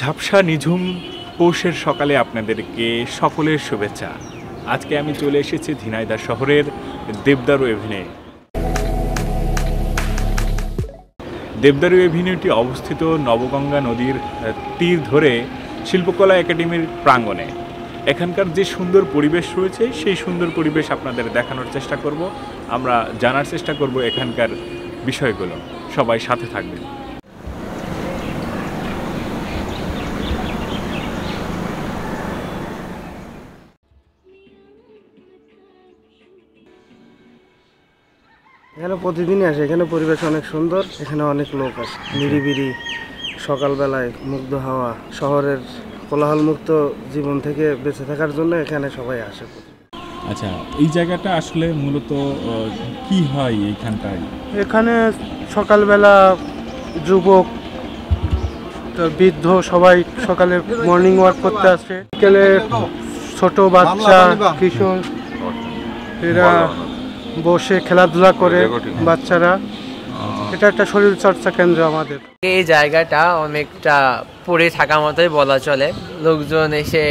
ঝাপসা নিঝুম পৌষের সকালে আপনাদেরকে সকলের শুভেচ্ছা। আজকে আমি চলে এসেছি ঝিনাইদহ শহরের দেবদারু এভিনিউ। দেবদারু এভিনিউটি অবস্থিত নবগঙ্গা নদীর তীর ধরে শিল্পকলা একাডেমির প্রাঙ্গণে। এখানকার যে সুন্দর পরিবেশ রয়েছে সেই সুন্দর পরিবেশ আপনাদের দেখানোর চেষ্টা করব, আমরা জানার চেষ্টা করব এখানকার বিষয়গুলো। সবাই সাথে থাকবেন। এখানে প্রতিদিনই আসে, এখানে পরিবেশ অনেক সুন্দর, এখানে অনেক লোক আসে। নিরিবিলি সকালবেলায় মুগ্ধ হাওয়া, শহরের কোলাহলমুক্ত জীবন থেকে বেঁচে থাকার জন্য এখানে সবাই আসে। আচ্ছা, এই জায়গাটা আসলে মূলত কি হয় এইখানটায়? এখানে সকালবেলা যুবক বৃদ্ধ সবাই সকালে মর্নিং ওয়াক করতে আসে। বিকেলে ছোট বাচ্চা কিশোর এরা বসে খেলাধুলা করে বাচ্চারা। এটা একটা শরীর চর্চা কেন্দ্র আমাদের। এই জায়গাটা অনেকটা পড়ে থাকা মতোই বলা চলে। লোকজন এসে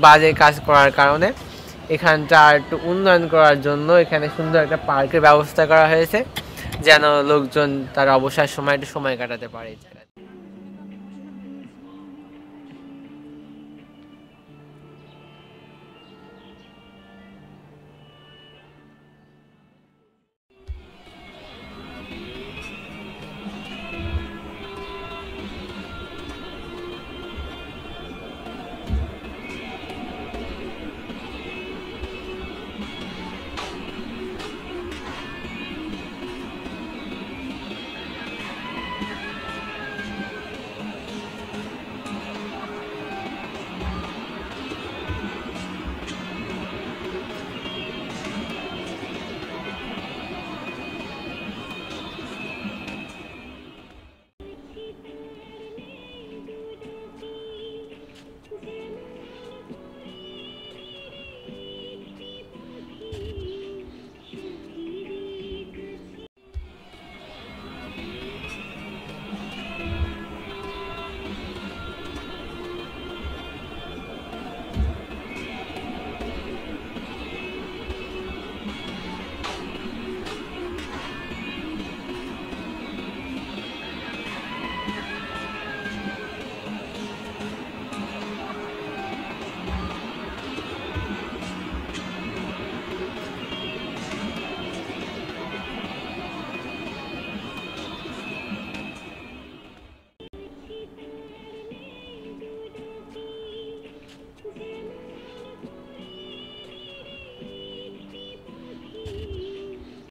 বাজে কাজ করার কারণে এখানটা একটু উন্নয়ন করার জন্য এখানে সুন্দর একটা পার্কের ব্যবস্থা করা হয়েছে, যেন লোকজন তার অবসর সময় একটু সময় কাটাতে পারে।